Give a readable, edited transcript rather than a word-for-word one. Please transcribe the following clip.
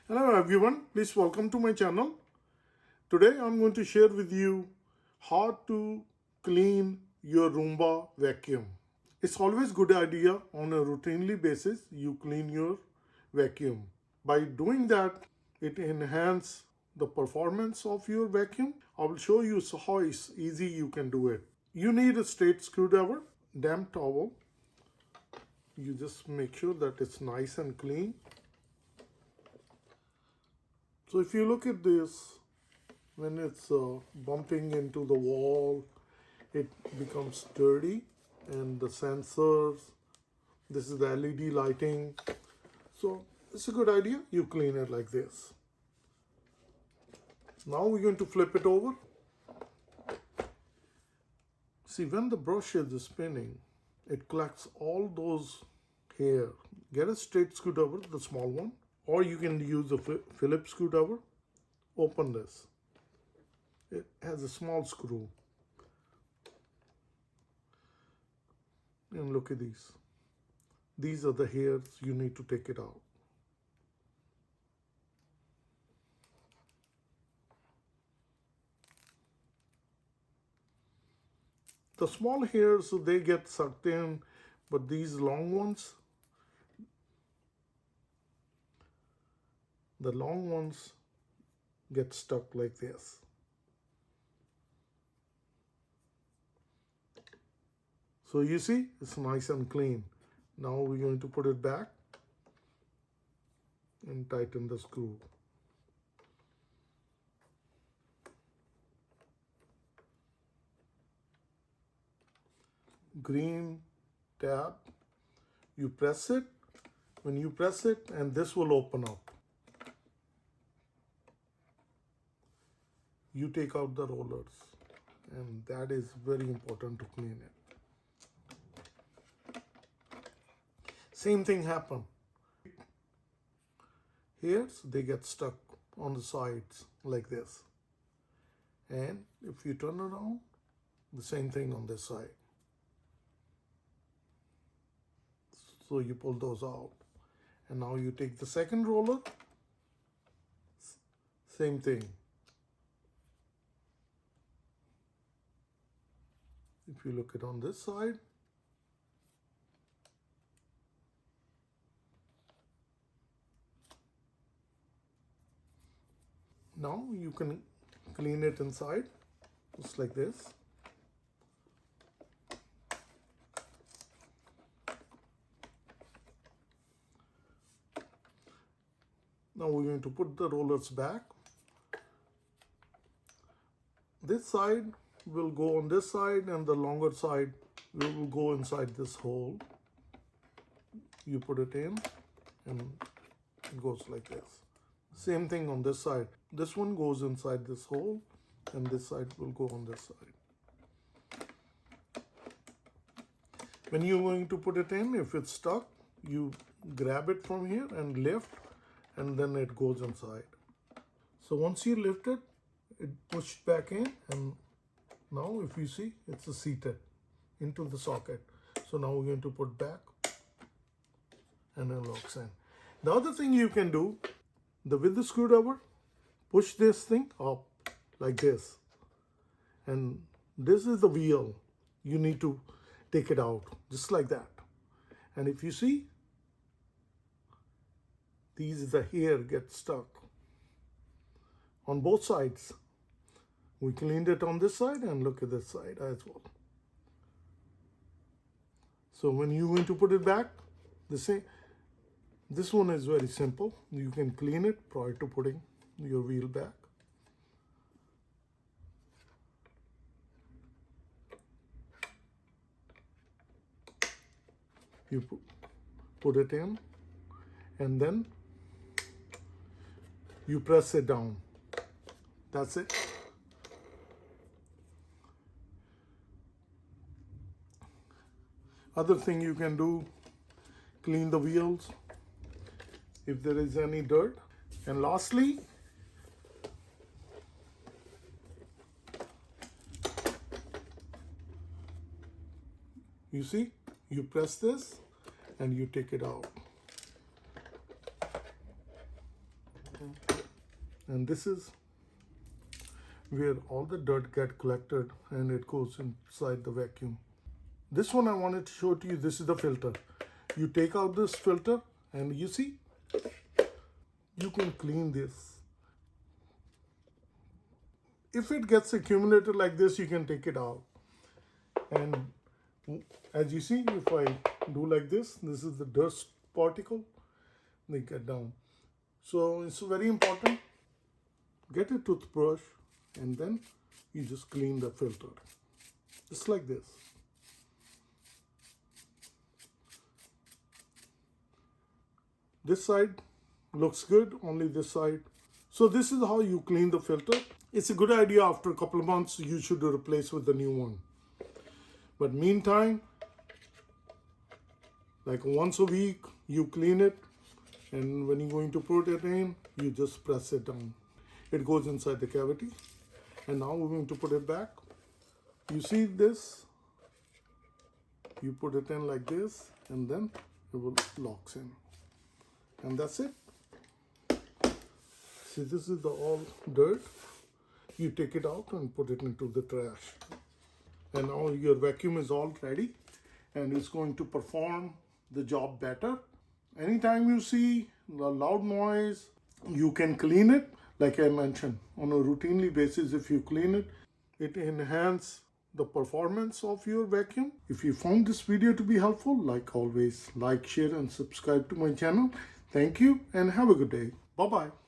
Hello everyone, please welcome to my channel. Today I'm going to share with you how to clean your Roomba vacuum. It's always good idea on a routinely basis you clean your vacuum. By doing that, it enhances the performance of your vacuum. I will show you how easy you can do it. You need a straight screwdriver, damp towel. You just make sure that it's nice and clean. So if you look at this, when it's bumping into the wall, it becomes dirty, and the sensors, this is the LED lighting. So it's a good idea you clean it like this. Now we're going to flip it over. See, when the brush is spinning, it collects all those hair. Get a straight screwdriver, the small one, or you can use a Phillips screwdriver. Open this. It has a small screw. And look at these. These are the hairs you need to take it out. The small hairs, they get sucked in, but these long ones, the long ones get stuck like this. So you see, it's nice and clean. Now we're going to put it back and tighten the screw. Green tab, you press it. When you press it, and this will open up. You take out the rollers, and that is very important to clean it. Same thing happen. Hairs, they get stuck on the sides like this. And if you turn around, the same thing on this side. So you pull those out. And now you take the second roller, same thing. If you look at on this side, now you can clean it inside, just like this. Now we're going to put the rollers back. This side will go on this side, and the longer side will go inside this hole. You put it in, and it goes like this. Same thing on this side. This one goes inside this hole, and this side will go on this side. When you're going to put it in, if it's stuck, you grab it from here and lift, and then it goes inside. So once you lift it, it pushed back in, and now if you see, it's seated into the socket. So now we're going to put back, and it locks in. The other thing you can do, with the screwdriver, push this thing up like this. And this is the wheel. You need to take it out, just like that. And if you see, the hair get stuck on both sides. We cleaned it on this side, and look at this side as well. So when you're going to put it back, this one is very simple. You can clean it prior to putting your wheel back. You put it in, and then you press it down. That's it. Other thing you can do, clean the wheels if there is any dirt. And lastly, you see, you press this and you take it out. And this is where all the dirt get collected and it goes inside the vacuum. This one I wanted to show to you. This is the filter. You take out this filter and you see, you can clean this. If it gets accumulated like this, you can take it out. And as you see, if I do like this is the dust particle, they get down. So it's very important. Get a toothbrush and then you just clean the filter. Just like this. This side looks good, only this side. So this is how you clean the filter. It's a good idea after a couple of months you should replace with the new one. But meantime, like once a week you clean it, and when you're going to put it in, you just press it down. It goes inside the cavity. And now we're going to put it back. You see this? You put it in like this and then it will locks in. And that's it. See, this is the all dirt. You take it out and put it into the trash. And now your vacuum is all ready and it's going to perform the job better. Anytime you see the loud noise, you can clean it. Like I mentioned, on a routinely basis, if you clean it, it enhances the performance of your vacuum. If you found this video to be helpful, like always, like, share and subscribe to my channel. Thank you and have a good day. Bye-bye.